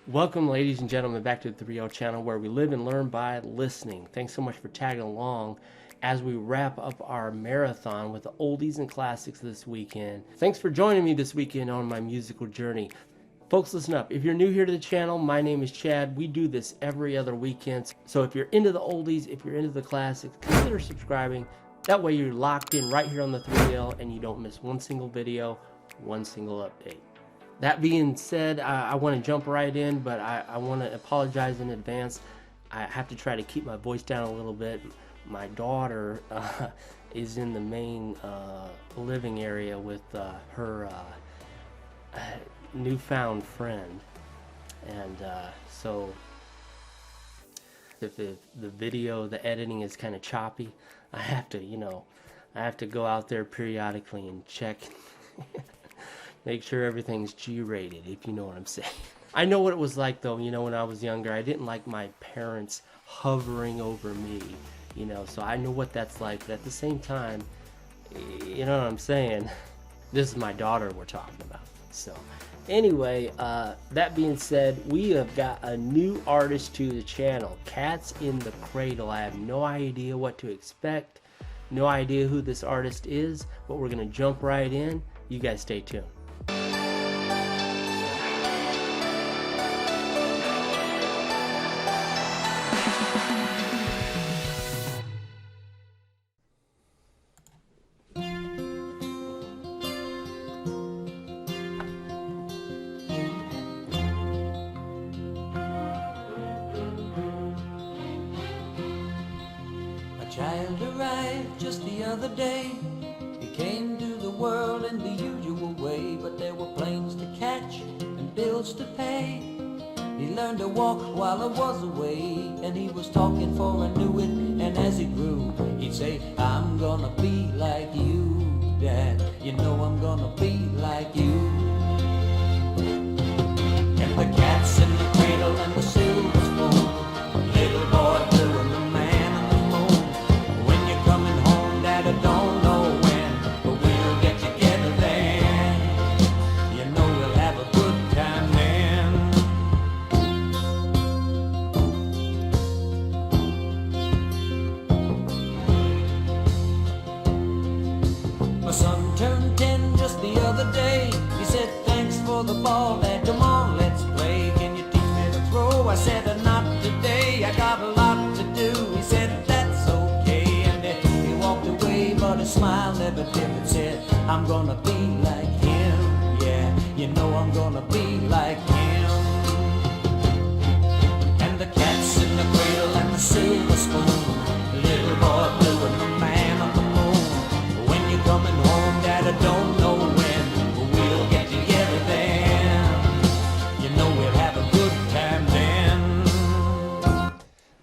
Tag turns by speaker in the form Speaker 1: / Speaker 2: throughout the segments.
Speaker 1: Welcome, ladies and gentlemen, back to the 3L channel where we live and learn by listening. Thanks so much for tagging along as we wrap up our marathon with the oldies and classics this weekend. Thanks for joining me this weekend on my musical journey. Folks, listen up. If you're new here to the channel, my name is Chad. We do this every other weekend. So if you're into the oldies, if you're into the classics, consider subscribing. That way you're locked in right here on the 3L and you don't miss one single video, one single update. That being said, I want to jump right in, but I want to apologize in advance. I have to try to keep my voice down a little bit. My daughter is in the main living area with her newfound friend. And so if the video, the editing is kind of choppy, I have to go out there periodically and check. Make sure everything's G-rated, if you know what I'm saying. I know what it was like, though, when I was younger. I didn't like my parents hovering over me, so I know what that's like. But at the same time, you know what I'm saying? This is my daughter we're talking about. So anyway, that being said, we have got a new artist to the channel, Cats in the Cradle. I have no idea what to expect, no idea who this artist is, but we're going to jump right in. You guys stay tuned.
Speaker 2: Child arrived just the other day. He came to the world in the usual way, but there were planes to catch and bills to pay. He learned to walk while I was away, and he was talking for I knew it. And as he grew, he'd say, I'm gonna be like you, Dad. You know I'm gonna be like you. And the cat's in the cradle and the silver spoon, little boy blue and the man on the moon. When you're coming home, Dad, I don't know when, but we'll get together then. You know we'll have a good time then. My son turned 10 just the other day. He said, thanks for the ball, Dad, come on, let's play. Can you teach me to throw? I said, not today, I got a lot to do. He said, that's okay, and he walked away, but his smile never dimmed. Said, I'm gonna be like him, yeah, you know I'm gonna be like him. And the cat's in the cradle and the silver spoon, little boy blue and the man on the moon. When you're coming home, Dad, I don't know when, but we'll get together then. You know we'll have a good time then.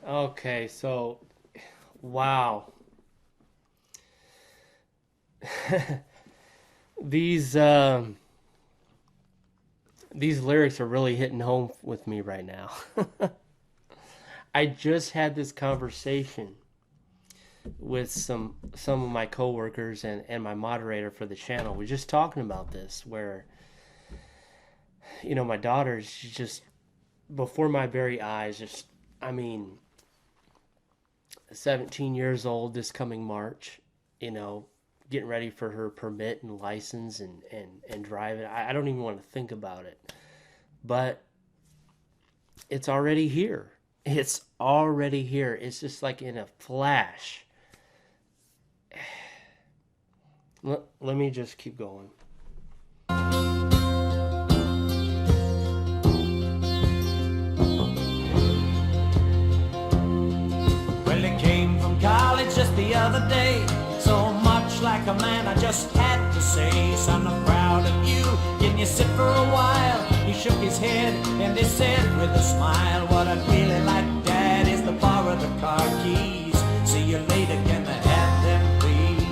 Speaker 1: Okay, so, wow. These lyrics are really hitting home with me right now. I just had this conversation with some of my coworkers and my moderator for the channel. We're just talking about this, where my daughter, she's just before my very eyes, 17 years old this coming March, getting ready for her permit and license and driving. I don't even want to think about it, but it's already here. It's already here. It's just like in a flash. Let me just keep going.
Speaker 2: Well, he came from college just the other day. So much like a man, I just had to say, son, I'm proud of you. Can you sit for a while? He shook his head and he said with a smile, what I'd really like, Dad, is to borrow the car keys. See you later, can I have them, please?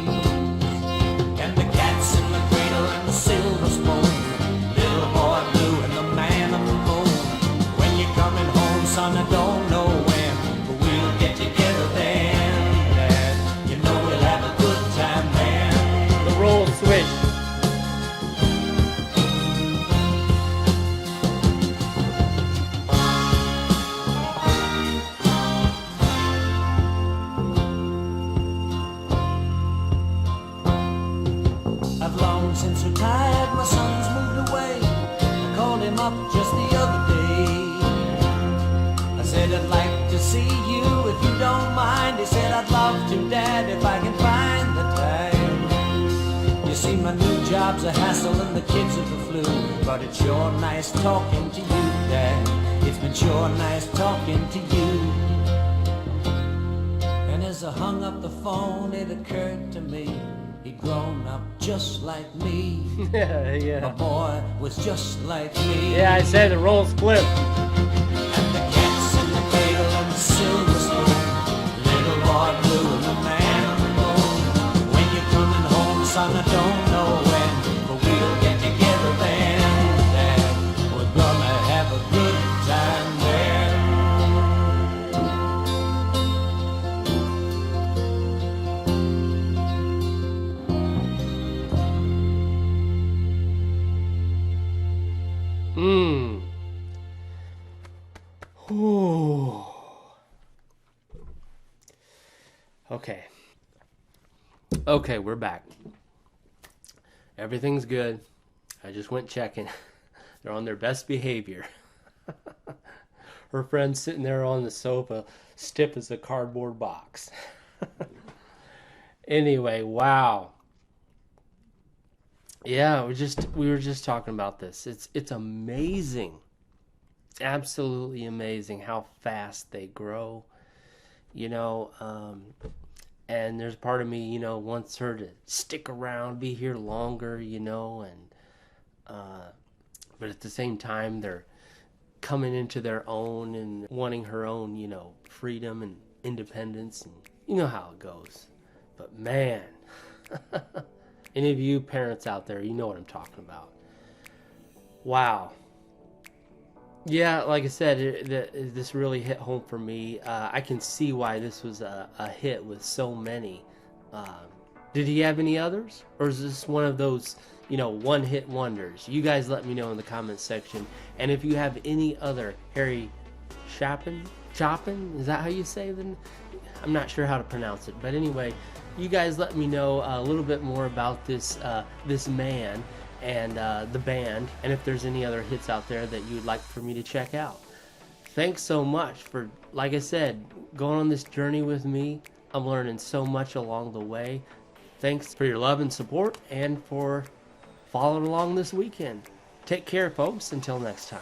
Speaker 2: And the cat's in the cradle and the silver spoon, little boy blue and the man on the moon. When you're coming home, son, I don't know when, but we'll get together then, Dad. You know we'll have a good time then.
Speaker 1: The role switch.
Speaker 2: just the other day. I said I'd like to see you if you don't mind. He said I'd love to, Dad, if I can find the time. You see, my new job's a hassle and the kids are the flu, but it's sure nice talking to you, Dad. It's been sure nice talking to you. And as I hung up the phone, it occurred to me he'd grown up just like me.
Speaker 1: Yeah.
Speaker 2: My boy was just like me.
Speaker 1: Yeah, I said the roles flip.
Speaker 2: And the cats in the cradle and the silver spoon, little boy blue and the man on the moon. When you're coming home, son, I don't know when, but we'll get together then, Dad. We're gonna have a good time there.
Speaker 1: Ooh. Okay, we're back. Everything's good. I just went checking. They're on their best behavior. Her friend's sitting there on the sofa, stiff as a cardboard box. Anyway, wow. Yeah, we were just talking about this. It's amazing. It's absolutely amazing how fast they grow, and there's part of me, wants her to stick around, be here longer, but at the same time, they're coming into their own and wanting her own, freedom and independence, and you know how it goes. But man, any of you parents out there, you know what I'm talking about. Wow. Yeah, like I said, this really hit home for me. I can see why this was a hit with so many. Did he have any others? Or is this one of those, one-hit wonders? You guys let me know in the comments section. And if you have any other Harry Chapin? Is that how you say them? I'm not sure how to pronounce it. But anyway, you guys let me know a little bit more about this man and the band, and if there's any other hits out there that you'd like for me to check out. Thanks so much for, like I said, going on this journey with me. I'm learning so much along the way. Thanks for your love and support, and for following along this weekend. Take care, folks. Until next time.